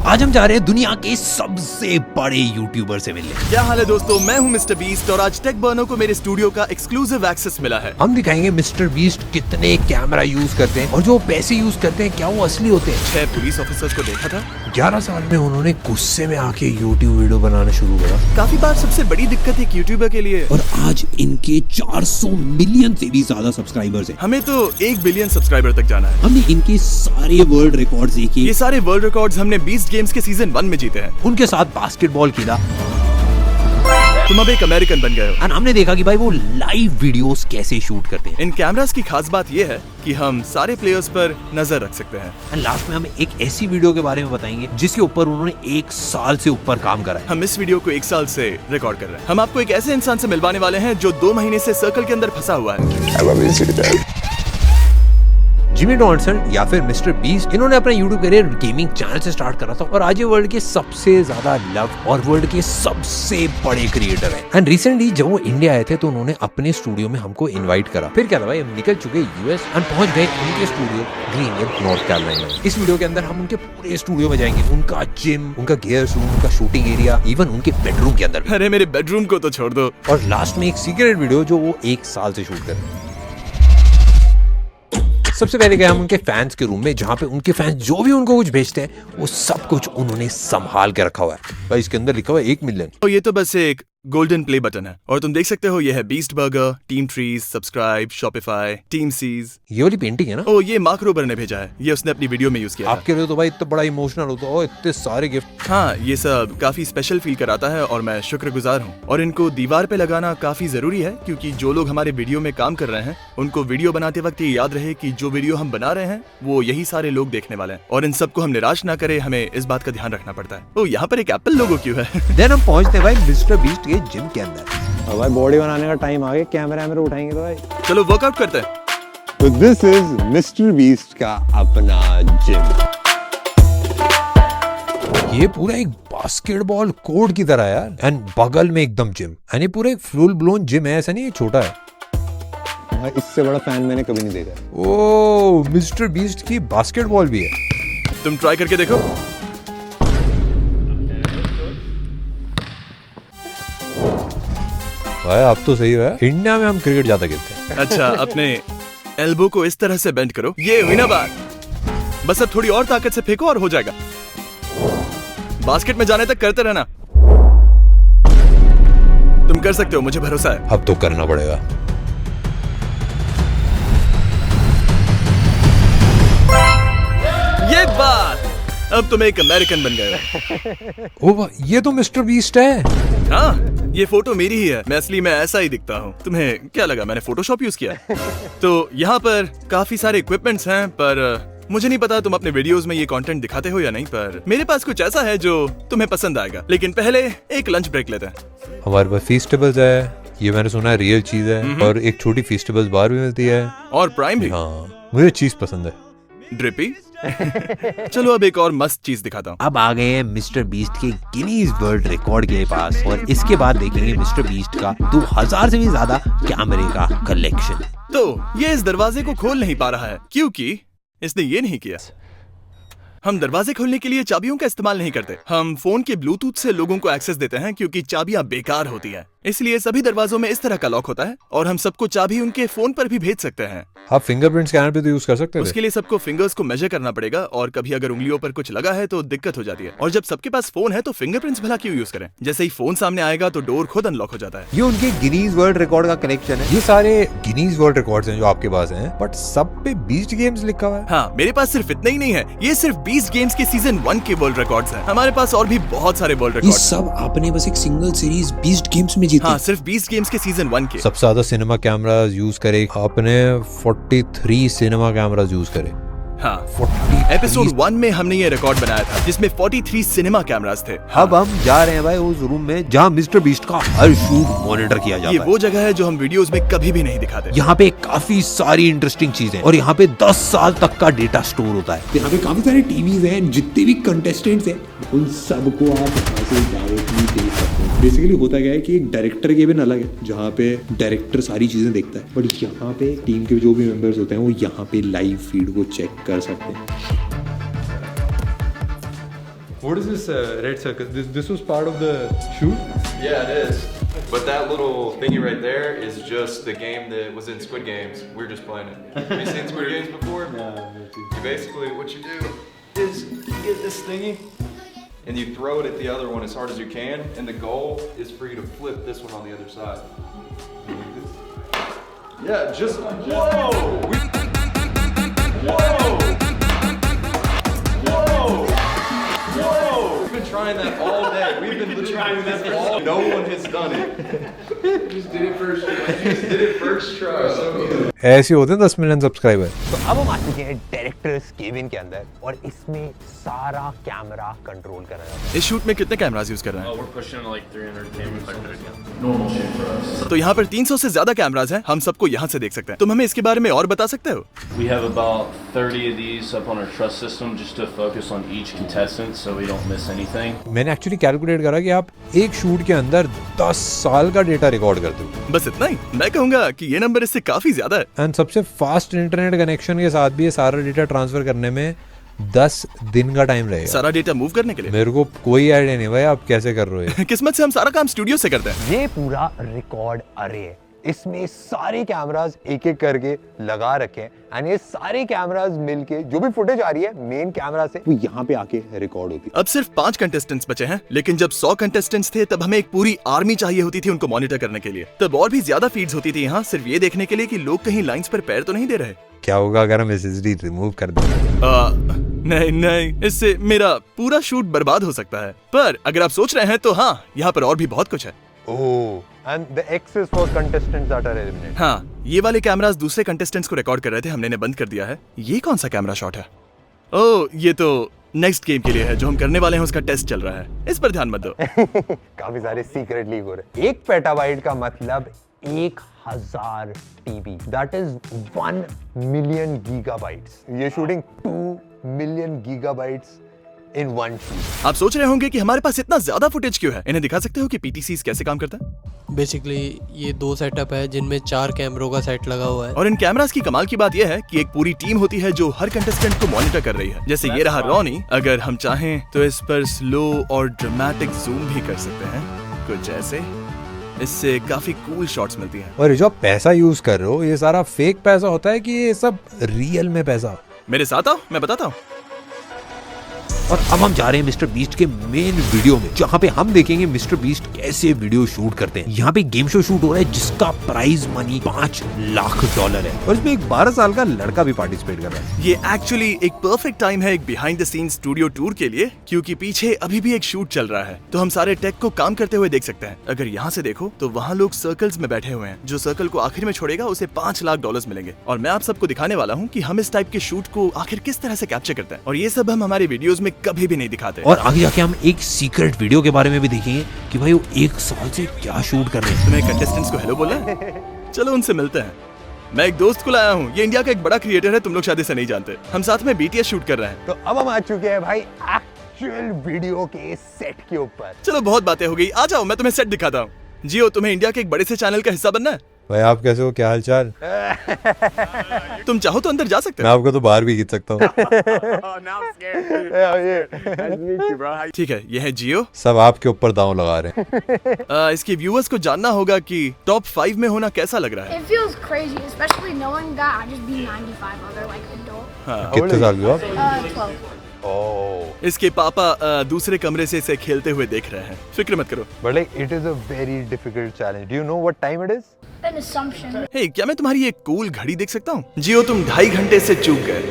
आज हम जा रहे हैं दुनिया के सबसे बड़े यूट्यूबर से मिलने। क्या हाल है दोस्तों, मैं हूं मिस्टर बीस्ट और आज टेक बर्नो को मेरे स्टूडियो का एक्सक्लूसिव एक्सेस मिला है। हम दिखाएंगे मिस्टर बीस्ट कितने कैमरा यूज करते हैं और जो पैसे यूज करते हैं क्या वो असली होते हैं। 6 पुलिस ऑफिसर्स को देखा था। 11 साल में उन्होंने गुस्से में आके यूट्यूब वीडियो बनाना शुरू करा। काफी बार सबसे बड़ी दिक्कत एक यूट्यूबर के लिए, और आज इनके 400 मिलियन से भी ज्यादा सब्सक्राइबर्स हैं। हमें तो 1 बिलियन सब्सक्राइबर तक जाना है। हमने इनके सारे वर्ल्ड रिकॉर्ड्स देखे। ये सारे वर्ल्ड रिकॉर्ड्स हमने बीस्ट गेम्स के सीजन 1 में जीते हैं। उनके साथ बास्केटबॉल खेला। तुम अब एक अमेरिकन बन गए हो। और हमने देखा कि भाई वो लाइव वीडियोस कैसे शूट करते हैं। इन कैमरास की खास बात ये है कि हम सारे प्लेयर्स पर नजर रख सकते हैं। और लास्ट में हम एक ऐसी वीडियो के बारे में बताएंगे जिसके ऊपर उन्होंने 1 साल से ऊपर काम करा है। हम इस वीडियो को 1 साल से रिकॉर्ड कर रहे हैं। हम आपको एक ऐसे इंसान से मिलवाने वाले हैं जो 2 महीने से सर्कल के अंदर फंसा हुआ है। जिमी डॉनसन या फिर मिस्टर बीस्ट, इन्होंने अपना यूट्यूब करियर गेमिंग चैनल से स्टार्ट करा था और आज ये वर्ल्ड के सबसे ज्यादा लव और वर्ल्ड के सबसे बड़े क्रिएटर हैं। एंड रिसेंटली जब वो इंडिया आए थे तो उन्होंने अपने स्टूडियो में हमको इनवाइट करा। फिर क्या था भाई, हम निकल चुके यूएस एंड पहुंच गए उनके स्टूडियो ग्रीनवुड नॉर्थ कैरोलिना में। इस वीडियो के अंदर हम उनके पूरे स्टूडियो में जाएंगे, उनका जिम, उनका गियर रूम, उनका शूटिंग एरिया, इवन उनके बेडरूम के अंदर भी। अरे मेरे बेडरूम को तो छोड़ दो। और लास्ट में एक सीक्रेट वीडियो जो वो 1 साल से शूट कर रहे हैं। सबसे पहले गए हम उनके फैंस के रूम में, जहाँ पे उनके फैंस जो भी उनको कुछ भेजते हैं वो सब कुछ उन्होंने संभाल के रखा हुआ है। भाई इसके अंदर लिखा हुआ है 1 मिलियन। और ये तो बस एक गोल्डन प्ले बटन है और तुम देख सकते हो ये है beast burger, team trees, subscribe, Shopify, team seas. ये वाली पेंटिंग है ना? ओ ये मार्क रोबर ने भेजा है, ये उसने अपनी वीडियो में यूज किया। आपके लिए तो भाई इतना बड़ा इमोशनल होता है, इतने सारे गिफ्ट। हाँ, ये सब काफी स्पेशल फील कराता है और मैं शुक्रगुजार हूँ। और इनको दीवार पे लगाना काफी जरूरी है क्योंकि जो लोग हमारे वीडियो में काम कर रहे हैं उनको वीडियो बनाते वक्त ये याद रहे कि जो वीडियो हम बना रहे हैं वो यही सारे लोग देखने वाले हैं और इन सबको हम निराश ना करे, हमें इस बात का ध्यान रखना पड़ता है। ओ यहाँ पर एक एप्पल लोगो क्यों है? देन हम पहुंचते हैं भाई मिस्टर बीस्ट के जिम के अंदर। अब भाई बॉडी बनाने का टाइम आ गया, कैमरा उठाएंगे तो भाई। चलो वर्कआउट करते हैं। तो दिस इज मिस्टर बीस्ट का अपना जिम। ये पूरा एक बास्केटबॉल कोर्ट की तरह है यार, एंड बगल में एकदम जिम। एंड ये पूरा एक फुल ब्लोन जिम है, ऐसा नहीं है छोटा है। भाई इससे बड़ा फैन मैंने कभी नहीं देखा। ओ मिस्टर बीस्ट की बास्केटबॉल भी है। तुम ट्राई करके देखो। भाई आप तो सही है, इंडिया में हम क्रिकेट ज्यादा खेलते हैं। अच्छा, अपने एल्बो को इस तरह से बेंड करो। ये हुई ना बात। बस अब थोड़ी और ताकत से फेंको और हो जाएगा। बास्केट में जाने तक करते रहना। तुम कर सकते हो, मुझे भरोसा है। अब तो करना पड़ेगा। ये बात, अब तुम एक अमेरिकन बन गए हो। ओ ये तो मिस्टर बीस्ट है। हाँ, ये फोटो मेरी ही है। मैं असली में ऐसा ही दिखता हूँ। तुम्हें क्या लगा मैंने फोटोशॉप यूज किया? तो यहाँ पर काफी सारे इक्विपमेंट्स हैं, पर मुझे नहीं पता तुम अपने वीडियोस में ये कंटेंट दिखाते हो या नहीं, पर मेरे पास कुछ ऐसा है जो तुम्हें पसंद आएगा। लेकिन पहले एक लंच ब्रेक लेते हैं। हमारे पास फीस्टेबल्स है, ये मैंने सुना है रियल चीज है, और एक छोटी फीस्टेबल्स बार भी मिलती है और प्राइम भी। हाँ, मुझे चीज पसंद है। ड्रिपी। चलो अब एक और मस्त चीज दिखाता हूँ। अब आ गए हैं मिस्टर बीस्ट के गिनीज वर्ल्ड रिकॉर्ड के पास और इसके बाद देखेंगे मिस्टर बीस्ट का 2000 से भी ज्यादा कैमरे का कलेक्शन। तो ये इस दरवाजे को खोल नहीं पा रहा है क्योंकि इसने ये नहीं किया। हम दरवाजे खोलने के लिए चाबियों का इस्तेमाल नहीं करते। हम फोन के ब्लूटूथ से लोगों को एक्सेस देते हैं क्योंकि चाबियां बेकार होती है। इसलिए सभी दरवाजों में इस तरह का लॉक होता है और हम सबको चाबी उनके फोन पर भी भेज सकते हैं। आप फिंगरप्रिंट स्कैनर पे तो यूज कर सकते हैं। उसके लिए सबको फिंगर्स को मेजर करना पड़ेगा और कभी अगर उंगलियों पर कुछ लगा है तो दिक्कत हो जाती है। और जब सबके पास फोन है तो फिंगरप्रिंट्स भला क्यों यूज करें? जैसे ही फोन सामने आएगा तो डोर खुद अनलॉक हो जाता है। ये उनके गिनीज वर्ल्ड रिकॉर्ड का कलेक्शन है। ये सारे गिनीज वर्ल्ड रिकॉर्ड्स हैं जो आपके पास हैं, बट सब पे बीस्ट गेम्स लिखा हुआ है। हाँ, मेरे पास सिर्फ इतना ही नहीं है। ये सिर्फ 20 गेम्स के सीजन 1 के वर्ल्ड रिकॉर्ड्स हैं। हमारे पास और भी बहुत सारे वर्ल्ड ये रिकॉर्ड्स। सब आपने बस एक सिंगल सीरीज बीस्ट गेम्स में जीती। हाँ, सिर्फ 20 गेम्स के सीजन 1 के। सबसे ज्यादा सिनेमा कैमरास यूज करे आपने 43 सिनेमा कैमरास यूज करे। हाँ, 43 एपिसोड 1 में हमने ये रिकॉर्ड बनाया था जिसमें 43 सिनेमा कैमरास थे। हाँ, अब हम जा रहे हैं भाई उस रूम में जहाँ मिस्टर बीस्ट का हर शूट मॉनिटर किया जाता ये है। वो जगह है जो हम वीडियोस में कभी भी नहीं दिखाते। यहाँ पे काफी सारी इंटरेस्टिंग चीजें और यहाँ पे 10 साल तक का डेटा स्टोर होता है। यहाँ पे काफी सारे टीवीज हैं, जितने भी कंटेस्टेंट्स हैं उन सबको आप यहाँ से डायरेक्टली देख सकते हैं। बेसिकली होता क्या है कि एक डायरेक्टर केबिन अलग है जहाँ पे डायरेक्टर सारी चीजें देखता है, बट यहाँ पे टीम के जो भी मेंबर्स होते हैं वो यहाँ पे लाइव फीड को चेक कर सकते हैं। What is this red circle? This was part of the shoot? Yeah, it is. But that little thingy right there is just the game that was in Squid Games. We're just playing it. Have you seen Squid Games before? Yeah. You basically, what you do is you get this thingy and you throw it at the other one as hard as you can, and the goal is for you to flip this one on the other side. Yeah, just whoa! We've been trying that all day. We've been trying this all. No one has done it. Just did it first try. Just did it first try. So ऐसे होते हैं 10 million subscriber. तो अब हम आ चुके हैं directors cabin के अंदर और इसमें सारा कैमरा कंट्रोल कर रहा है। इस शूट में कितने कैमरास यूज कर रहे हैं? We're pushing like 300 cameras per second. Normal shit for us. तो यहाँ पर 300 से ज्यादा कैमरास हैं, हम सबको यहाँ से देख सकते हैं। तुम हमें इसके बारे में और बता सकते हो? We have about 30 of these up on our trust system just to focus on each contestant so we don't miss anything. मैंने एक्चुअली कैलकुलेट करा कि आप एक शूट के अंदर 10 साल का डेटा रिकॉर्ड करते हो। बस इतना ही? मैं कहूँगा कि ये नंबर इससे काफी ज्यादा है। एंड सबसे फास्ट इंटरनेट कनेक्शन के साथ भी ये सारा डेटा ट्रांसफर करने में 10 दिन का टाइम रहेगा। सारा डेटा मूव करने के लिए? मेरे को कोई आइडिया नहीं भाई आप कैसे कर रहे हो। किस्मत से हम सारा काम स्टूडियो से करते हैं। ये पूरा रिकॉर्ड अरे है, इसमें सारे कैमरास एक एक करके लगा रखे हैं एंड ये सारे कैमरास मिलके जो भी फुटेज आ रही है मेन कैमरा से वो यहाँ पे आके रिकॉर्ड होती है। अब सिर्फ 5 कंटेस्टेंट्स बचे हैं, लेकिन जब 100 कंटेस्टेंट्स थे तब हमें एक पूरी आर्मी चाहिए होती थी उनको मॉनिटर करने के लिए। तब और भी ज्यादा फीड्स होती थी यहाँ, सिर्फ ये देखने के लिए कि लोग कहीं लाइंस पर पैर तो नहीं दे रहे। क्या होगा अगर हम एसएसडी रिमूव कर दें? नहीं, इससे मेरा पूरा शूट बर्बाद हो सकता है। पर अगर आप सोच रहे हैं तो हाँ, यहाँ पर और भी बहुत कुछ है। And the X is for contestants that are eliminated. हाँ, ये वाले कैमरास दूसरे कंटेस्टेंट्स को रिकॉर्ड कर रहे थे, हमने इन्हें बंद कर दिया है। ये कौन सा कैमरा शॉट है? ओह, ये तो नेक्स्ट गेम के लिए है जो हम करने वाले हैं, उसका टेस्ट चल रहा है, इस पर ध्यान मत दो। काफी सारे सीक्रेट लीक हो रहे हैं। 1 पेटाबाइट का मतलब 1000 TB, that is 1 million gigabytes. ये shooting 2 million gigabytes in one shoot. आप सोच रहे होंगे कि हमारे पास इतना ज्यादा फुटेज क्यों है? इन्हें दिखा सकते हो कि पीटीसीज कैसे काम करता है? बेसिकली ये 2 सेटअप है जिनमें 4 कैमरों का सेट लगा हुआ है। और इन कैमरास की कमाल की बात यह है कि एक पूरी टीम होती है जो हर कंटेस्टेंट को मॉनिटर कर रही है। जैसे ये रहा रॉनी, अगर हम चाहें तो इस पर स्लो और ड्रामेटिक जूम भी कर सकते हैं, कुछ ऐसे। इससे काफी कूल शॉट्स मिलती हैं। और जो आप पैसा यूज कर रहे हो ये सारा फेक पैसा होता है कि ये सब रियल में पैसा? मेरे साथ आओ, मैं बताता हूँ। और अब हम जा रहे हैं मिस्टर बीस्ट के मेन वीडियो में, जहाँ पे हम देखेंगे मिस्टर बीस्ट कैसे वीडियो शूट करते हैं। यहाँ पे गेम शो शूट हो रहा है जिसका प्राइज मनी $5 लाख है और इसमें एक 12 साल का लड़का भी पार्टिसिपेट कर रहा है। ये एक्चुअली एक परफेक्ट टाइम है एक behind the scene studio tour के लिए, क्योंकि पीछे अभी भी एक शूट चल रहा है, तो हम सारे टेक को काम करते हुए देख सकते हैं। अगर यहाँ से देखो तो वहाँ लोग सर्कल्स में बैठे हुए हैं, जो सर्कल को आखिर में छोड़ेगा उसे $5 लाख मिलेंगे। और मैं आप सबको दिखाने वाला हूँ कि हम इस टाइप के शूट को आखिर किस तरह से कैप्चर करते हैं, और ये सब हम हमारे वीडियोस में कभी भी नहीं दिखाते। और आगे जाके हम एक सीक्रेट वीडियो के बारे में भी देखेंगे कि भाई वो 1 साल से क्या शूट कर रहे हैं। तुम्हें कंटेस्टेंट्स को हेलो बोला है? चलो उनसे मिलते हैं। मैं एक दोस्त को लाया हूँ, ये इंडिया का एक बड़ा क्रिएटर है, तुम लोग शायद इसे नहीं जानते। हम साथ में BTS शूट कर रहे हैं। तो अब हम आ चुके हैं भाई एक्चुअल वीडियो के सेट के ऊपर। चलो बहुत बातें हो गई, आ जाओ मैं तुम्हें सेट दिखाता हूँ। जियो, तुम्हें इंडिया के एक बड़े से चैनल का हिस्सा बनना है। भाई आप कैसे हो, क्या हाल चाल? तुम चाहो तो अंदर जा सकते मैं हो। आपको तो बाहर भी खींच सकता हूँ। ठीक है, ये है जियो। सब आपके ऊपर दांव लगा रहे हैं। इसके व्यूअर्स को जानना होगा कि टॉप 5 में होना कैसा लग रहा है। It feels crazy, especially knowing that I just beat 95 other like adult. कितने साल के हो आप? 12. इसके पापा दूसरे कमरे से इसे खेलते हुए देख रहे हैं। फिक्र मत करो। But like it is a very difficult challenge. Do you know what time it is? An assumption. हे, क्या मैं तुम्हारी एक कूल घड़ी देख सकता हूँ? जियो, तुम 2.5 घंटे से चूक गए।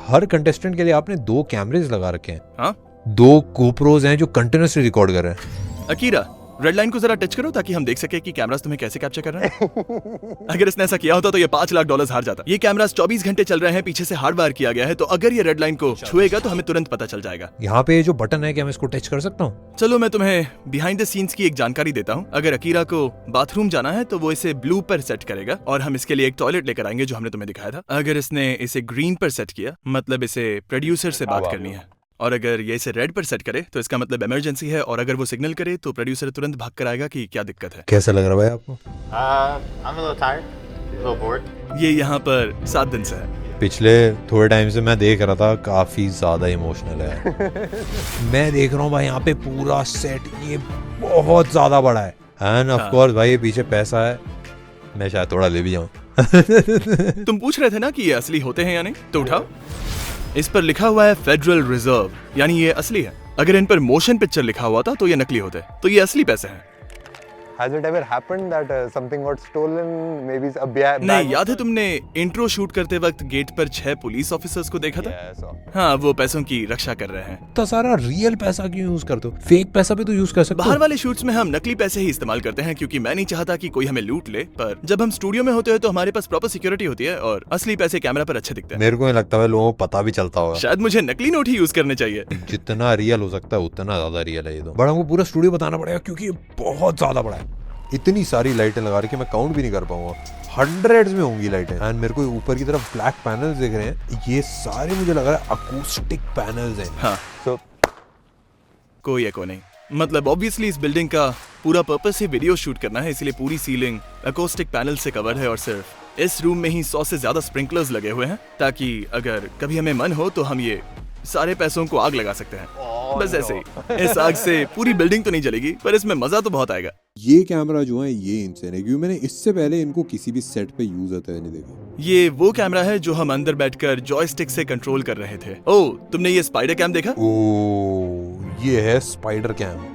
हर कंटेस्टेंट के लिए आपने 2 कैमरेज लगा रखे हैं। हाँ? 2 कोप्रोज हैं जो कंटिन्यूअसली रिकॉर्ड कर रहे हैं। अकीरा, रेड लाइन को जरा टच करो ताकि हम देख सके कि कैमरास तुम्हें कैसे कैप्चर कर रहे हैं। अगर इसने ऐसा किया होता तो ये $5 लाख हार जाता। ये कैमरास 24 घंटे चल रहे हैं, पीछे से हार्ड वायर किया गया है, तो अगर ये रेड लाइन को छुएगा तो हमें तुरंत पता चल जाएगा। यहाँ पे जो बटन है, क्या मैं इसको टच कर सकता हूँ? चलो मैं तुम्हें बिहाइंड द सीन्स की एक जानकारी देता हूँ। अगर अकीरा को बाथरूम जाना है तो वो इसे ब्लू पर सेट करेगा और हम इसके लिए एक टॉयलेट लेकर आएंगे जो हमने तुम्हें दिखाया था। अगर इसने इसे ग्रीन पर सेट किया मतलब इसे प्रोड्यूसर से बात करनी है, और अगर ये इसे रेड पर सेट करे तो इसका मतलब इमरजेंसी है, और अगर वो सिग्नल करे तो प्रोड्यूसर तुरंत भाग कर आएगा कि क्या दिक्कत है। कैसा लग रहा है भाई आपको? I'm a little tired, a little bored. ये यहाँ पर 7 दिन से है। पिछले थोड़े टाइम से मैं देख रहा था, काफी ज्यादा इमोशनल है। मैं देख रहा हूँ भाई यहाँ पे पूरा सेट ये बहुत ज्यादा बड़ा है एंड ऑफ कोर्स भाई ये पीछे पैसा है, मैं शायद थोड़ा ले भी जाऊँ। तुम पूछ रहे थे ना कि ये असली होते हैं या नहीं, तो उठाओ, इस पर लिखा हुआ है फेडरल रिजर्व, यानी ये असली है। अगर इन पर मोशन पिक्चर लिखा हुआ था तो ये नकली होते, तो ये असली पैसे हैं। Has it ever happened that something got stolen? Maybe a bag? नहीं, याद है तुमने इंट्रो शूट करते वक्त गेट पर 6 पुलिस ऑफिसर्स को देखा था? Yes, sir. हाँ, वो पैसों की रक्षा कर रहे हैं। तो सारा रियल पैसा क्यों यूज करते हो? फेक पैसा भी तो यूज कर सकते बाहर हो। वाले शूट्स में हम नकली पैसे ही इस्तेमाल करते हैं क्योंकि मैं नहीं चाहता कि कोई हमें लूट ले, पर जब हम स्टूडियो में होते हैं तो हमारे पास प्रॉपर सिक्योरिटी होती है और असली पैसे कैमरा पर अच्छे दिखते हैं। मेरे को नहीं लगता है लोगों को पता भी चलता होगा। शायद मुझे नकली नोट ही यूज करने चाहिए। जितना रियल हो सकता है उतना ज्यादा रियल है ये तो। बट हमको पूरा स्टूडियो बताना पड़ेगा क्योंकि ये बहुत ज्यादा बड़ा है। इतनी सारी लाइटें लगा रखी है, मैं काउंट भी नहीं कर पाऊंगा, हंड्रेड्स में होंगी लाइटें। एंड मेरे को ऊपर की तरफ ब्लैक पैनल्स दिख रहे हैं, ये सारे मुझे लग रहा है अकूस्टिक पैनल्स हैं। हाँ, So, कोई एको नहीं। मतलब ऑब्वियसली इस बिल्डिंग का पूरा पर्पस ही वीडियो शूट करना है, इसलिए पूरी सीलिंग अकोस्टिक पैनल से कवर है और सिर्फ इस रूम में ही 100 से ज्यादा स्प्रिंकलर्स लगे हुए हैं ताकि अगर कभी हमें मन हो तो हम ये सारे पैसों को आग लगा सकते हैं। बस ऐसे ही। इस आग से पूरी बिल्डिंग तो नहीं जलेगी, पर इसमें मजा तो बहुत आएगा। ये कैमरा जो है ये इनसेन है क्योंकि मैंने इससे पहले इनको किसी भी सेट पे यूज होते हुए नहीं देखा। ये वो कैमरा है जो हम अंदर बैठकर जॉयस्टिक से कंट्रोल कर रहे थे। ओह, तुमने ये स्पाइडर कैम देखा? ओ, ये है स्पाइडर कैम।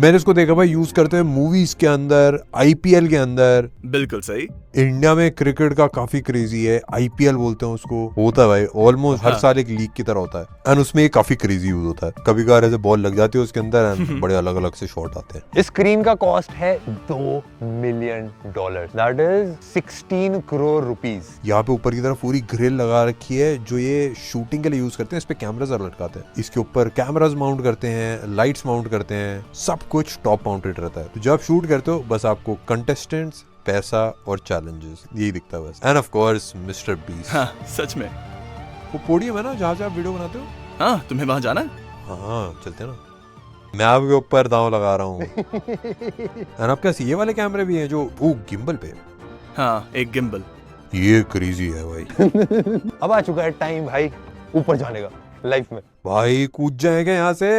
मैंने इसको देखा भाई यूज करते हैं मूवीज के अंदर, आईपीएल के अंदर। बिल्कुल सही। इंडिया में क्रिकेट का काफी क्रेजी है, आईपीएल बोलते हैं उसको, होता है भाई ऑलमोस्ट हर साल एक लीग की तरह होता है एंड उसमें ये काफी क्रेजी यूज होता है। कभी कभार ऐसे बॉल लग जाती है उसके अंदर एंड बड़े अलग अलग से शॉट आते हैं। इस स्क्रीन का कॉस्ट है $2 million, that is 16 crore rupees. यहाँ पे ऊपर की तरफ पूरी ग्रिल लगा रखी है जो ये शूटिंग के लिए यूज करते हैं। इस पे कैमरास लटकाते हैं, इसके ऊपर कैमरास माउंट करते हैं, लाइट्स माउंट करते हैं, सब कुछ टॉप माउंटेड रहता है। तो जब शूट करते हो बस आपको कंटेस्टेंट्स, पैसा और चैलेंजेस यही दिखता है बस। End of course mister beast. हाँ, सच में। वो पोडियम है ना जहाँ से आप वीडियो बनाते हो? हाँ, तुम्हें वहाँ जाना है? हाँ चलते हैं ना। मैं आपके ऊपर दांव लगा रहा हूँ। एंड आपके पास ये वाले कैमरे भी हैं जो वो गिम्बल पे? हाँ, एक गिम्बल। ये क्रेजी है भाई। अब आ चुका है टाइम भाई ऊपर जाने का लाइफ में। भाई कूद जाएंगे यहाँ से।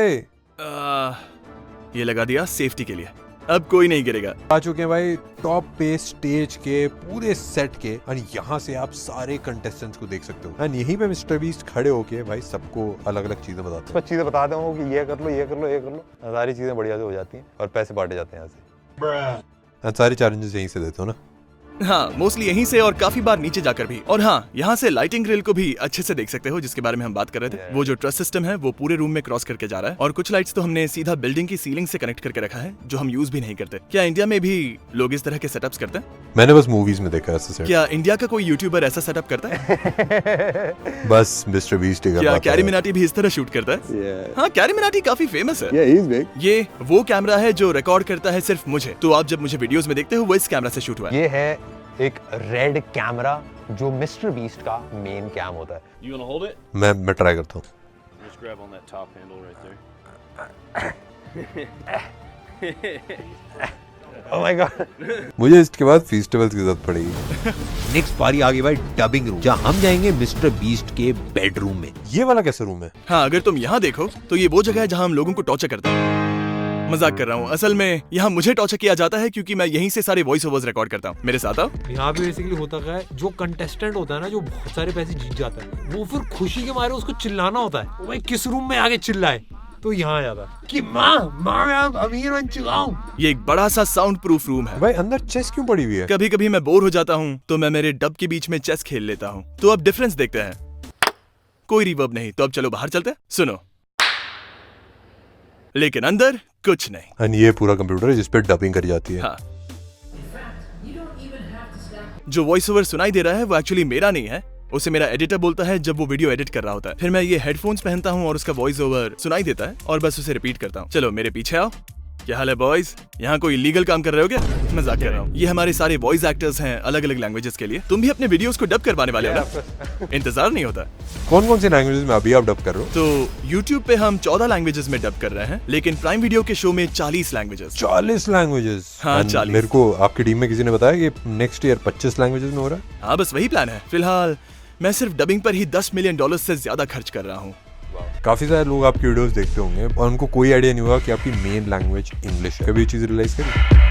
ये लगा दिया सेफ्टी के लिए, अब कोई नहीं गिरेगा। आ चुके हैं भाई टॉप पे स्टेज के पूरे सेट के और यहाँ से आप सारे कंटेस्टेंट्स को देख सकते हो एंड यहीं पे मिस्टर बीस्ट खड़े होके भाई सबको अलग अलग चीजें बताते हैं। कुछ चीजें बताते हैं कि ये कर लो, ये कर लो, ये कर लो, सारी चीजें बढ़िया से हो जाती हैं और पैसे बांटे जाते हैं यहाँ से। एंड सारे चैलेंजेस यहीं से देते हो ना? हाँ, मोस्टली यहीं से और काफी बार नीचे जाकर भी। और हाँ, यहाँ से लाइटिंग ग्रिल को भी अच्छे से देख सकते हो जिसके बारे में हम बात कर रहे थे। वो जो ट्रस सिस्टम है वो पूरे रूम में क्रॉस करके जा रहा है और कुछ लाइट्स तो हमने सीधा बिल्डिंग की सीलिंग से कनेक्ट करके रखा है जो हम यूज भी नहीं करते। क्या इंडिया में भी लोग इस तरह के सेटअप्स करते हैं? मैंने बस मूवीज में देखा है ऐसा सेट। क्या इंडिया का कोई यूट्यूबर ऐसा सेटअप करता है? बस मिस्टर बीस्ट ही कर क्या पाता कैरी है। मिनाटी भी इस तरह शूट करता है? हाँ, कैरी मिनाटी काफी फेमस है। he's big. ये वो कैमरा है जो रिकॉर्ड करता है सिर्फ मुझे, तो आप जब मुझे वीडियोस में देखते हो वो इस कैमरा से शूट हुआ है। ये है एक रेड कैमरा जो मिस्टर बीस्ट का मेन कैम होता है। You wanna hold it? मैं ट्राई करता हूँ। Just grab on that top handle right there. Oh my God. मुझे इसके बाद फेस्टिवल्स की जरूरत पड़ेगी। नेक्स्ट पारी आ गई भाई डबिंग रूम, जहाँ हम जाएंगे मिस्टर बीस्ट के बेडरूम में। ये वाला कैसा रूम है? हाँ, अगर तुम यहाँ देखो तो ये वो जगह है जहाँ हम लोगों को टॉर्चर करते हैं। मजाक कर रहा हूँ, असल में यहाँ मुझे टॉर्चर किया जाता है क्योंकि मैं यहीं से सारे वॉइस ओवर्स रिकॉर्ड करता हूँ। मेरे साथ आओ। यहाँ पे बेसिकली होता क्या है, जो कंटेस्टेंट होता है ना, जो बहुत सारे पैसे जीत जाता है, वो फिर खुशी के मारे उसको चिल्लाना होता है, वो भाई किस रूम में आगे चिल्लाए, तो यहाँ आ जाता है कि माँ मैं अमीर बन चुका हूँ। ये एक बड़ा सा साउंड प्रूफ रूम है। भाई अंदर चेस क्यों पड़ी हुई है? कभी कभी मैं बोर हो जाता हूँ तो मैं मेरे डब के बीच में चेस खेल लेता हूँ। तो अब डिफरेंस देखते हैं। कोई रिवर्ब नहीं, तो अब चलो बाहर चलते हैं। सुनो, लेकिन अंदर कुछ नहीं। एंड ये पूरा कंप्यूटर है जिस पे डबिंग करी जाती है। हाँ, जो वॉइस ओवर सुनाई दे रहा है वो एक्चुअली मेरा नहीं है, उसे मेरा एडिटर बोलता है जब वो वीडियो एडिट कर रहा होता है। फिर मैं ये हेडफोन्स पहनता हूँ और उसका वॉइस ओवर सुनाई देता है और बस उसे रिपीट करता हूँ। चलो मेरे पीछे आओ। क्या हाल है बॉयज? यहाँ कोई इलीगल काम कर रहे हो क्या? मजाक कर रहा हूँ। ये हमारे सारे वॉइस एक्टर्स हैं अलग अलग लैंग्वेजेस के लिए। तुम भी अपने वीडियोस को डब करवाने वाले हो ना? इंतजार नहीं होता? कौन कौन सी लैंग्वेजेस में अभी आप डब कर रहे हो? तो YouTube पे हम 14 लैंग्वेजेस में डब कर रहे हैं, लेकिन प्राइम वीडियो के शो में 40 लैंग्वेजेस। 40 लैंग्वेजेस? हाँ, 40। मेरे को आपकी टीम में किसी ने बताया कि नेक्स्ट ईयर 25 लैंग्वेजेस में हो रहा है। हाँ, बस वही प्लान है। फिलहाल मैं सिर्फ डबिंग पर ही $10 मिलियन से ज्यादा खर्च कर रहा हूँ। काफी सारे लोग आपकी वीडियोस देखते होंगे और उनको कोई आइडिया नहीं होगा कि आपकी मेन लैंग्वेज इंग्लिश है। कभी ये चीज रियलाइज करी?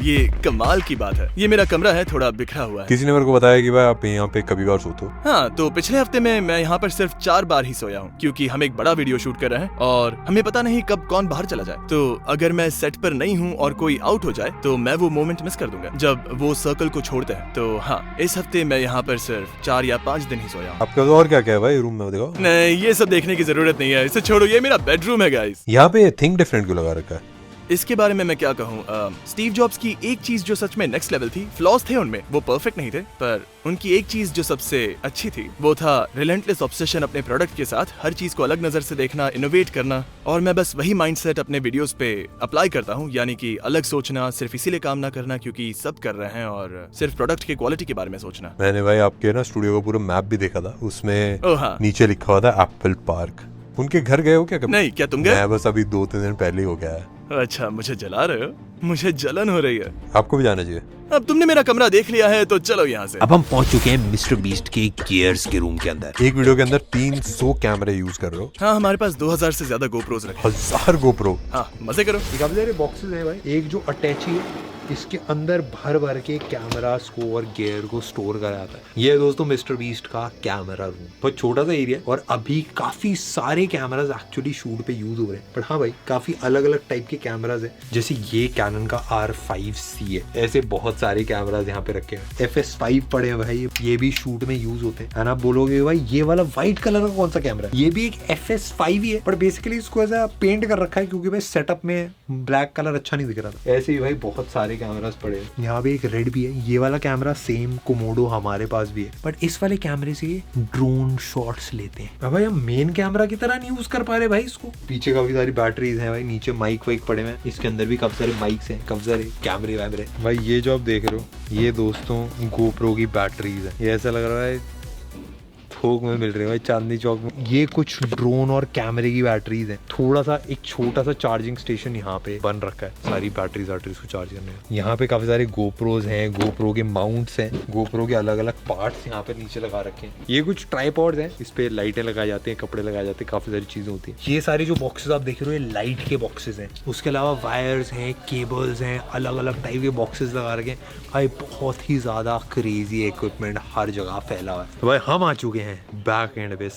ये कमाल की बात है। ये मेरा कमरा है, थोड़ा बिखरा हुआ है। किसी ने मेरे को बताया कि भाई आप यहाँ पे कभी बार सोते हो? हाँ, तो पिछले हफ्ते में मैं यहाँ पर सिर्फ 4 बार ही सोया हूँ, क्योंकि हम एक बड़ा वीडियो शूट कर रहे हैं और हमें पता नहीं कब कौन बाहर चला जाए। तो अगर मैं सेट पर नहीं हूँ और कोई आउट हो जाए तो मैं वो मोमेंट मिस कर दूंगा जब वो सर्कल को छोड़ते हैं। तो हाँ, इस हफ्ते मैं यहाँ पर सिर्फ 4 या 5 दिन ही सोया हूँ। आपका और क्या क्या है भाई रूम में, देखो? नहीं, ये सब देखने की जरूरत नहीं है, इसे छोड़ो। ये मेरा बेडरूम है गाइस। यहाँ पे थिंक डिफरेंट क्यों लगा रखा है? इसके बारे में मैं क्या कहूँ। स्टीव जॉब्स की एक चीज जो सच में नेक्स्ट लेवल थी, फ्लॉज थे उनमें, वो परफेक्ट नहीं थे, पर उनकी एक चीज जो सबसे अच्छी थी वो था रिलेंटलेस ऑब्सेशन अपने प्रोडक्ट के साथ, हर चीज को अलग नजर से देखना, इनोवेट करना। और मैं बस वही माइंडसेट अपने वीडियोस पे अप्लाई करता हूँ, यानी कि अलग सोचना, सिर्फ इसीलिए काम ना करना क्योंकि सब कर रहे हैं, और सिर्फ प्रोडक्ट की क्वालिटी के बारे में सोचना। मैंने भाई आपके ना स्टूडियो का पूरा मैप भी देखा था, उसमें हाँ। नीचे लिखा हुआ था एप्पल पार्क। उनके घर गए हो क्या कभी? नहीं, क्या तुम गए? मैं बस अभी 2-3 दिन पहले ही हो गया है। अच्छा, मुझे जला रहे हो? मुझे जलन हो रही है। आपको भी जाना चाहिए। अब तुमने मेरा कमरा देख लिया है तो चलो यहाँ से। अब हम पहुंच चुके हैं मिस्टर बीस्ट के गियर्स के रूम के अंदर। एक वीडियो के अंदर 300 कैमरे यूज कर रहे हो। हाँ, हमारे पास 2000 से ज्यादा गोप्रोज रखे। 1000 गोप्रो? हाँ, मजे करो। काफी सारे बॉक्सेस हैं भाई। एक जो अटैची है, इसके अंदर भर भर के कैमरास को और गियर को स्टोर करा जाता है। ये है दोस्तों मिस्टर बीस्ट का कैमरा रूम। बहुत छोटा सा एरिया और अभी काफी सारे कैमरास एक्चुअली शूट पे यूज हो रहे हैं। पर हाँ भाई, काफी अलग अलग टाइप के कैमरास हैं। जैसे ये कैनन का R5C है। ऐसे बहुत सारे कैमरास यहाँ पे रखे हैं। FS5 पड़े हैं भाई, ये भी शूट में यूज होते हैं। आप बोलोगे भाई ये वाला व्हाइट कलर का कौन सा कैमरा है? ये भी एक FS5 ही है, पर बेसिकली इसको ऐसा पेंट कर रखा है क्योंकि भाई सेटअप में ब्लैक कलर अच्छा नहीं दिख रहा था। ऐसे ही भाई बहुत सारे कैमरास पड़े हैं। यहाँ पे एक रेड भी है। ये वाला कैमरा सेम कोमोडो हमारे पास भी है, बट इस वाले कैमरे से ड्रोन शॉट्स लेते हैं। भाई हम मेन कैमरा की तरह नहीं यूज कर पा रहे भाई इसको। पीछे काफी सारी बैटरीज हैं भाई, नीचे माइक वाइक पड़े हैं, इसके अंदर भी काफी सारे माइक्स हैं, काफी सारे कैमरे वैमरे। भाई ये जो आप देख रहे हो, ये दोस्तों गोप्रो की बैटरीज है। ये ऐसा लग रहा है थोक में मिल रही है भाई, चांदनी चौक में। ये कुछ ड्रोन और कैमरे की बैटरीज हैं। थोड़ा सा एक छोटा सा चार्जिंग स्टेशन यहाँ पे बन रखा है सारी बैटरीज को चार्ज करने का। यहाँ पे काफी सारे गोप्रोज हैं, गोप्रो के माउंट्स हैं, गोप्रो के अलग अलग पार्ट्स यहाँ पे नीचे लगा रखे हैं। ये कुछ ट्राइपॉड्स हैं, इस पे लाइटें लगाई जाती हैं, कपड़े लगाए जाते हैं, काफी सारी चीजें होती है। ये सारी जो बॉक्सेस आप देख रहे हो, ये लाइट के बॉक्सेस हैं। उसके अलावा वायर्स हैं, केबल्स हैं, अलग अलग टाइप के बॉक्सेस लगा रखे हैं। भाई बहुत ही ज्यादा क्रेजी इक्विपमेंट हर जगह फैला हुआ है। तो भाई हम आ चुके हैं बैक एंड पे।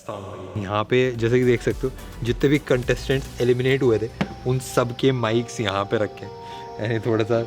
यहाँ पे जैसे कि देख सकते हो, जितने भी कंटेस्टेंट्स एलिमिनेट हुए थे उन सब के माइक्स यहाँ पे रखे हैं। यानी थोड़ा सा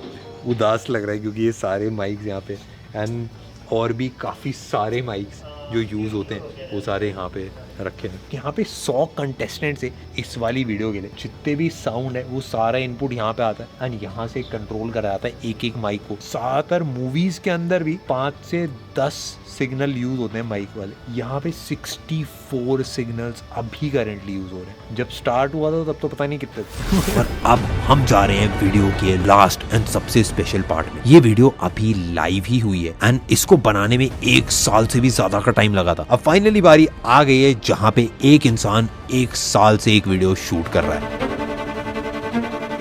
उदास लग रहा है क्योंकि ये सारे माइक्स यहाँ पे, एंड और भी काफ़ी सारे माइक्स जो यूज़ होते हैं वो सारे यहाँ पे रखे हैं। यहाँ पे 100 कंटेस्टेंट्स है इस वाली वीडियो के लिए। जितने भी साउंड है वो सारा इनपुट यहाँ पे आता है एंड यहाँ से कंट्रोल करा जाता है एक एक माइक को। ज़्यादातर मूवीज़ के अंदर भी 5 से 10 सिग्नल यूज होते हैं माइक वाले। यहाँ पे 64 सिग्नल्स अभी करंटली यूज हो रहे हैं। जब स्टार्ट हुआ था तब तो पता नहीं कितने थे। और अब हम जा रहे हैं वीडियो के लास्ट एंड सबसे स्पेशल पार्ट में। ये वीडियो अभी लाइव ही हुई है एंड इसको बनाने में 1 साल से भी ज्यादा का टाइम लगा था। अब फाइनली बारी आ गई है जहाँ पे एक इंसान 1 साल से एक वीडियो शूट कर रहा है।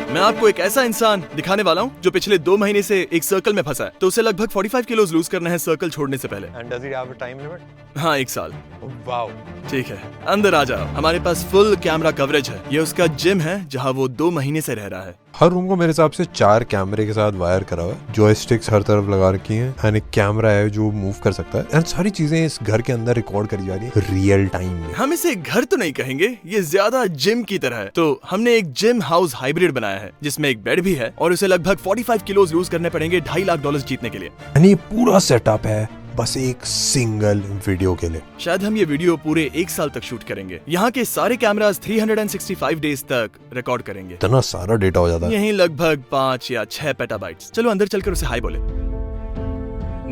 मैं आपको एक ऐसा इंसान दिखाने वाला हूँ जो पिछले 2 महीने से एक सर्कल में फंसा है। तो उसे लगभग 45 किलोज लूज करना है सर्कल छोड़ने से पहले। And does it have a time limit? हाँ, 1 साल। Wow. ठीक है, अंदर आ जाओ। हमारे पास फुल कैमरा कवरेज है। ये उसका जिम है जहाँ वो 2 महीने से रह रहा है। हर रूम को मेरे हिसाब से 4 कैमरे के साथ वायर करा हुआ है। जॉयस्टिक्स हर तरफ लगा रखी हैं एंड एक कैमरा है जो मूव कर सकता है एंड सारी चीजें इस घर के अंदर रिकॉर्ड करी जा रही है रियल टाइम में। हम इसे घर तो नहीं कहेंगे, ये ज्यादा जिम की तरह है। तो हमने एक जिम हाउस हाइब्रिड बनाया है जिसमें एक बेड भी है और उसे लगभग 45 किलोज लूज करने पड़ेंगे $2.5 लाख जीतने के लिए। ये पूरा सेटअप है बस एक सिंगल वीडियो के लिए। शायद हम ये वीडियो पूरे 1 साल तक शूट करेंगे। यहाँ के सारे कैमरास 365 डेज तक रिकॉर्ड करेंगे। इतना सारा डेटा हो जाता है। यही लगभग 5 या 6 पेटाबाइट्स। चलो अंदर चलकर उसे हाय बोले।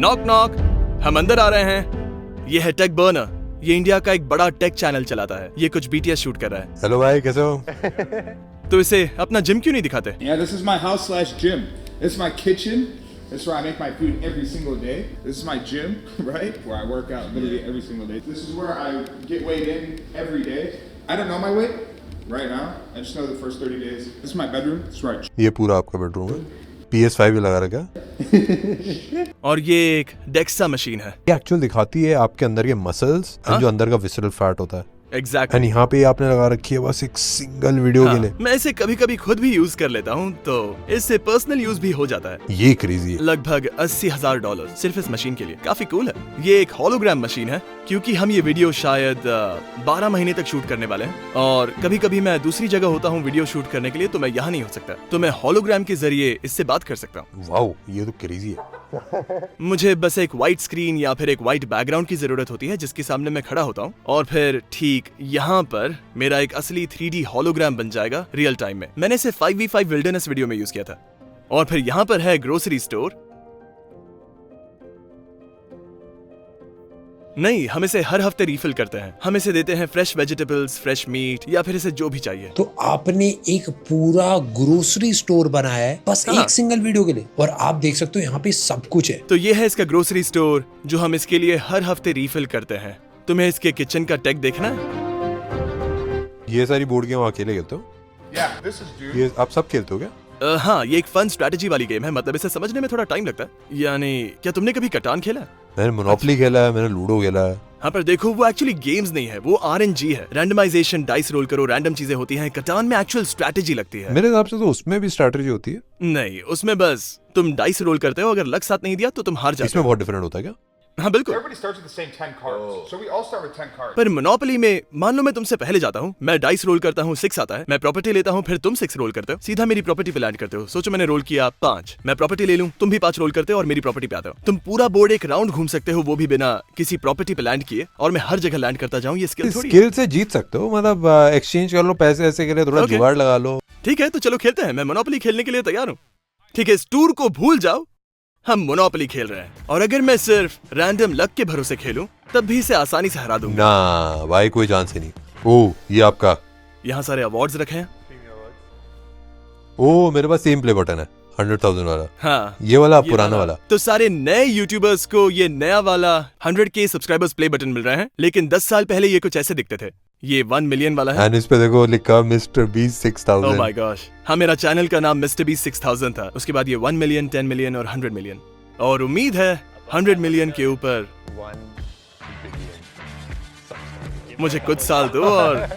नॉक नॉक, हम अंदर आ रहे हैं। ये है टेक बर्नर। ये इंडिया का एक बड़ा टेक चैनल चलाता है। ये कुछ BTS शूट कर रहा है। हेलो भाई, कैसे हो? तो इसे अपना जिम क्यों नहीं दिखाते? Yeah, this is my house/gym. This is my kitchen. This is where I make my food every single day. This is my gym, right? Where I work out literally every single day. This is where I get weighed in every day. I don't know my weight right now. I just know the first 30 days. This is my bedroom. This is where I ये पूरा आपका bedroom है? PS5 भी लगा रखा। और ये एक डेक्सा मशीन है। ये एक्चुअल दिखाती है आपके अंदर के मसल्स हाँ? जो अंदर का विसरल फैट होता है। एग्जैक्टली। एंड यहाँ पे आपने लगा रखी है बस एक सिंगल वीडियो के लिए। मैं इसे कभी कभी खुद भी यूज कर लेता हूँ, तो इससे पर्सनल यूज भी हो जाता है। ये क्रेजी है। लगभग $80,000 सिर्फ इस मशीन के लिए। काफी कूल है। ये एक होलोग्राम मशीन है, क्योंकि हम ये वीडियो शायद 12 महीने तक शूट करने वाले हैं, और कभी कभी मैं दूसरी जगह होता हूँ वीडियो शूट करने के लिए, तो मैं यहाँ नहीं हो सकता, तो मैं होलोग्राम के जरिए इससे बात कर सकता हूँ। वाओ, ये तो क्रेजी है। मुझे बस एक व्हाइट स्क्रीन या फिर एक व्हाइट बैकग्राउंड की जरूरत होती है, जिसके सामने मैं खड़ा होता हूँ, और फिर ठीक यहाँ पर मेरा एक असली 3D होलोग्राम बन जाएगा रियल टाइम में। मैंने इसे 5v5 विल्डरनेस वीडियो में यूज किया था। और फिर यहाँ पर है ग्रोसरी स्टोर। नहीं, हम इसे हर हफ्ते रिफिल करते हैं। हम इसे देते हैं फ्रेश वेजिटेबल्स, फ्रेश मीट, या फिर इसे जो भी चाहिए। तो आपने एक पूरा ग्रोसरी स्टोर बनाया है बस एक सिंगल वीडियो के लिए, और आप देख सकते हो यहाँ पे सब कुछ है। तो ये है इसका ग्रोसरी स्टोर, जो हम इसके लिए हर हफ्ते रिफिल करते हैं। तुम्हें इसके किचन का टेक देखना है? ये सारी बोर्ड गेम अकेले खेलते हो? ये आप सब खेलते हो क्या? हाँ, ये एक फन स्ट्रेटेजी वाली गेम है। मतलब इसे समझने में थोड़ा टाइम लगता है। यानी क्या तुमने कभी कटान खेला है? मैंने मोनोपोली खेला है, मैंने लूडो खेला है। हाँ, पर देखो वो एक्चुअली गेम्स नहीं है, वो RNG है। रैंडमाइजेशन, डाइस रोल करो, रैंडम चीजें होती हैं। कटान में एक्चुअल स्ट्रेटेजी लगती है। मेरे हिसाब से तो उसमें भी स्ट्रेटेजी होती है। नहीं, उसमें बस तुम डाइस रोल करते हो, अगर लक साथ नहीं दिया तो तुम हार जाते हो। इसमें बहुत डिफरेंट होता है क्या? हाँ बिल्कुल। Everybody starts with the same 10 cards. So we all start with 10 cards. पर मोनोपोली में मान लो मैं तुमसे पहले जाता हूँ, मैं डाइस रोल करता हूँ, 6 आता है, मैं प्रॉपर्टी लेता हूँ, फिर तुम 6 रोल करते हो, सीधा मेरी प्रॉपर्टी पे लैंड करते हो। सोचो मैंने रोल किया 5, मैं प्रॉपर्टी ले लूं, तुम भी 5 रोल करते हो और मेरी प्रॉपर्टी पे आते हो। तुम पूरा बोर्ड एक राउंड घूम सकते हो, वो भी बिना किसी प्रॉपर्टी पे लैंड किए, और मैं हर जगह लैंड करता जाऊँ। ये स्किल थोड़ी स्किल से जीत सकते हो, मतलब एक्सचेंज कर लो पैसे ऐसे के लिए, थोड़ा जुगाड़ लगा लो। ठीक है, तो चलो खेलते हैं। मैं मोनोपोली खेलने के लिए तैयार हूँ। ठीक है, इस टूर को भूल जाओ, हम मोनोपोली खेल रहे हैं। और अगर मैं सिर्फ रैंडम लक के भरोसे खेलूं, तब भी इसे आसानी से हरा दूंगा। ना भाई, कोई चांस ही नहीं। ओह, ये आपका। यहाँ सारे अवार्ड्स रखे हैं। ओह, मेरे पास सेम प्ले बटन है, 100,000 वाला। हाँ, ये वाला पुराना वाला। तो सारे नए यूट्यूबर्स को ये नया वाला 100K सब्सक्राइबर्स प्ले बटन मिल रहे हैं, लेकिन 10 साल पहले ये कुछ ऐसे दिखते थे। ये 1 मिलियन वाला है। एंड इस पे देखो लिखा mister beast 6000। Oh my gosh. हाँ, मेरा चैनल का नाम मिस्टर बीस्ट 6000 था। उसके बाद ये 1 मिलियन, 10 मिलियन और 100 मिलियन। और उम्मीद है 100 मिलियन के ऊपर मुझे कुछ साल दो और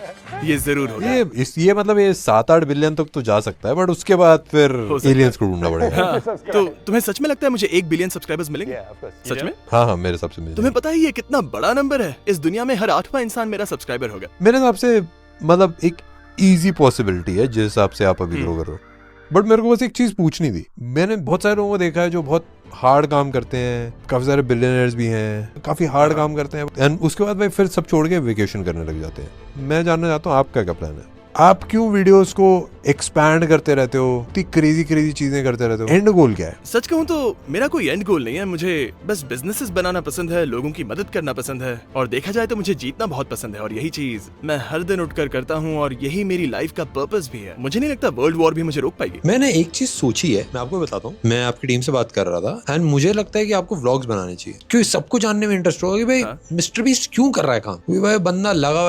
ये जरूर होगा। ये मतलब ये 7-8 बिलियन तक तो जा सकता है, बट उसके बाद फिर एलियंस को ढूंढना पड़ेगा। हाँ, तो तुम्हें सच में लगता है मुझे 1 बिलियन सब्सक्राइबर्स मिलेंगे? सच में? हाँ, मेरे हिसाब से मिलेंगे। तुम्हें पता है ये कितना बड़ा नंबर है? इस दुनिया में हर 8वां इंसान मेरा सब्सक्राइबर होगा। मेरे हिसाब से मतलब एक इजी पॉसिबिलिटी है जिस हिसाब से आप अभी ग्रो कर रहे हो। बट मेरे को बस एक चीज पूछनी थी। मैंने बहुत सारे लोगों को देखा है जो बहुत हार्ड काम करते हैं, काफी सारे बिलियनर्स भी हैं, काफी हार्ड काम करते हैं, एंड उसके बाद भाई फिर सब छोड़ के वेकेशन करने लग जाते हैं। मैं जानना चाहता हूँ आपका क्या प्लान है? आप क्यों वीडियोस को एक्सपैंड करते रहते हो, इतनी क्रेजी चीजें करते रहते हो? एंड गोल क्या है? सच कहूँ तो मेरा कोई एंड गोल नहीं है। मुझे बस बिजनेसेस बनाना पसंद है, लोगों की मदद करना पसंद है, और देखा जाए तो मुझे जीतना बहुत पसंद है। और यही चीज मैं हर दिन उठकर करता हूँ, और यही मेरी लाइफ का पर्पस भी है। मुझे नहीं लगता वर्ल्ड वॉर भी मुझे रोक पाएगी। मैंने एक चीज सोची है, मैं आपको बताता हूँ। मैं आपकी टीम से बात कर रहा था, एंड मुझे लगता है कि आपको व्लॉग्स बनाने चाहिए, क्योंकि सबको जानने में इंटरेस्ट होगा कि भाई मिस्टर बीस्ट क्यों कर रहा है काम। क्योंकि भाई बंदा लगा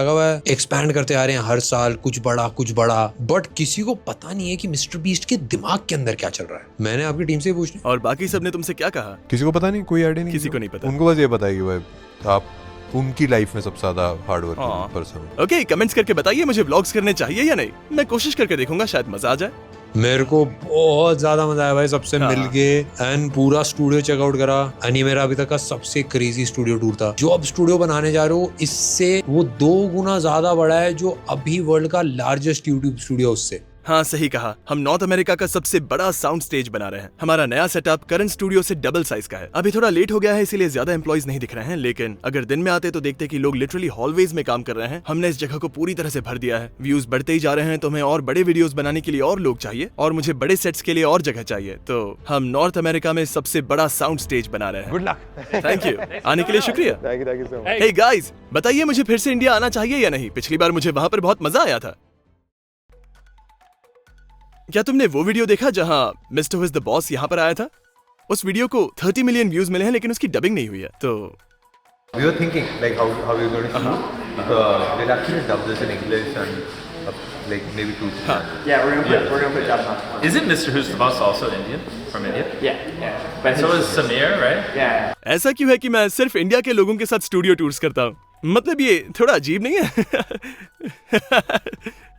हुआ है, एक्सपैंड करते आ रहे हैं हर साल, कुछ बड़ा, बट किसी को पता नहीं है कि मिस्टर बीस्ट के दिमाग के अंदर क्या चल रहा है। मैंने आपकी टीम से पूछना। और बाकी सबने तुमसे क्या कहा? किसी को पता नहीं, कोई आइडिया नहीं, किसी को नहीं पता। उनको बस ये पता है कि भाई आप उनकी लाइफ में सबसे ज्यादा हार्ड वर्किंग पर्सन हो। ओके, कमेंट्स करके बताइए मुझे व्लॉग्स करने चाहिए या नहीं। मैं कोशिश करके देखूंगा, शायद मजा आ जाए। मेरे को बहुत ज्यादा मजा आया भाई सबसे मिलके, एंड पूरा स्टूडियो चेकआउट करा। एंड ये मेरा अभी तक का सबसे क्रेजी स्टूडियो टूर था। जो अब स्टूडियो बनाने जा रहे हो, इससे वो 2 गुना ज्यादा बड़ा है जो अभी वर्ल्ड का लार्जेस्ट यूट्यूब स्टूडियो उससे। हाँ, सही कहा। हम नॉर्थ अमेरिका का सबसे बड़ा साउंड स्टेज बना रहे हैं। हमारा नया सेटअप करंट स्टूडियो से डबल साइज का है। अभी थोड़ा लेट हो गया है, इसीलिए ज्यादा एम्प्लॉइज नहीं दिख रहे हैं, लेकिन अगर दिन में आते तो देखते कि लोग लिटरली हॉलवेज में काम कर रहे हैं। हमने इस जगह को पूरी तरह से भर दिया है। व्यूज बढ़ते ही जा रहे हैं, तो हमें और बड़े वीडियोस बनाने के लिए और लोग चाहिए, और मुझे बड़े सेट्स के लिए और जगह चाहिए। तो हम नॉर्थ अमेरिका में सबसे बड़ा साउंड स्टेज बना रहे हैं। Good luck. थैंक यू, आने के लिए शुक्रिया। Thank you so much. Hey guys, बताइए मुझे फिर से इंडिया आना चाहिए या नहीं? पिछली बार मुझे वहां पर बहुत मजा आया था। क्या तुमने वो वीडियो देखा जहां mister who is the boss यहाँ पर आया था? उस वीडियो को 30 मिलियन व्यूज मिले हैं, लेकिन उसकी डबिंग नहीं हुई है। तो We were thinking like how we're going to shoot. We'll actually dub this in English and like maybe 2. Yeah, we're gonna put Josh on. Isn't Mr. Who's the Boss also Indian? From India? Yeah. But So is Samir, right? Yeah. ऐसा क्यों है कि मैं सिर्फ India के लोगों के साथ स्टूडियो टूर्स करता हूँ? मतलब ये थोड़ा अजीब नहीं है?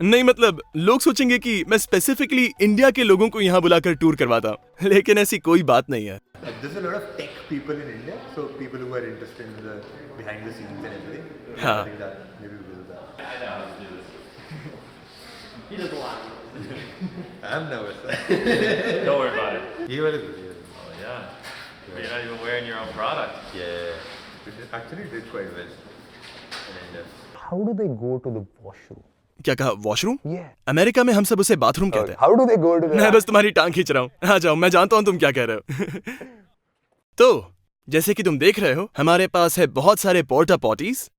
नहीं मतलब लोग सोचेंगे कि मैं स्पेसिफिकली इंडिया के लोगों को यहाँ बुलाकर टूर करवाता हूँ, लेकिन ऐसी कोई बात नहीं है। There's a lot of tech people in India, so people who are interested in the behind the scenes and everything. हाँ. I think that maybe because of that. I know how to do this. He does a lot. I'm nervous. Don't worry about it. He was good. Oh, yeah. But you're not even wearing your own product. Yeah. It actually did quite well in India. How do they go to the washroom? क्या कहा, washroom? Yeah. America में हम सब उसे bathroom कहते हैं। How do they go to the? मैं बस तुम्हारी टांग खींच रहा हूँ। आ जाओ, मैं जानता हूँ तुम क्या कह रहे हो। तो जैसे कि तुम देख रहे हो, हमारे पास है बहुत सारे पोर्टा पॉटीज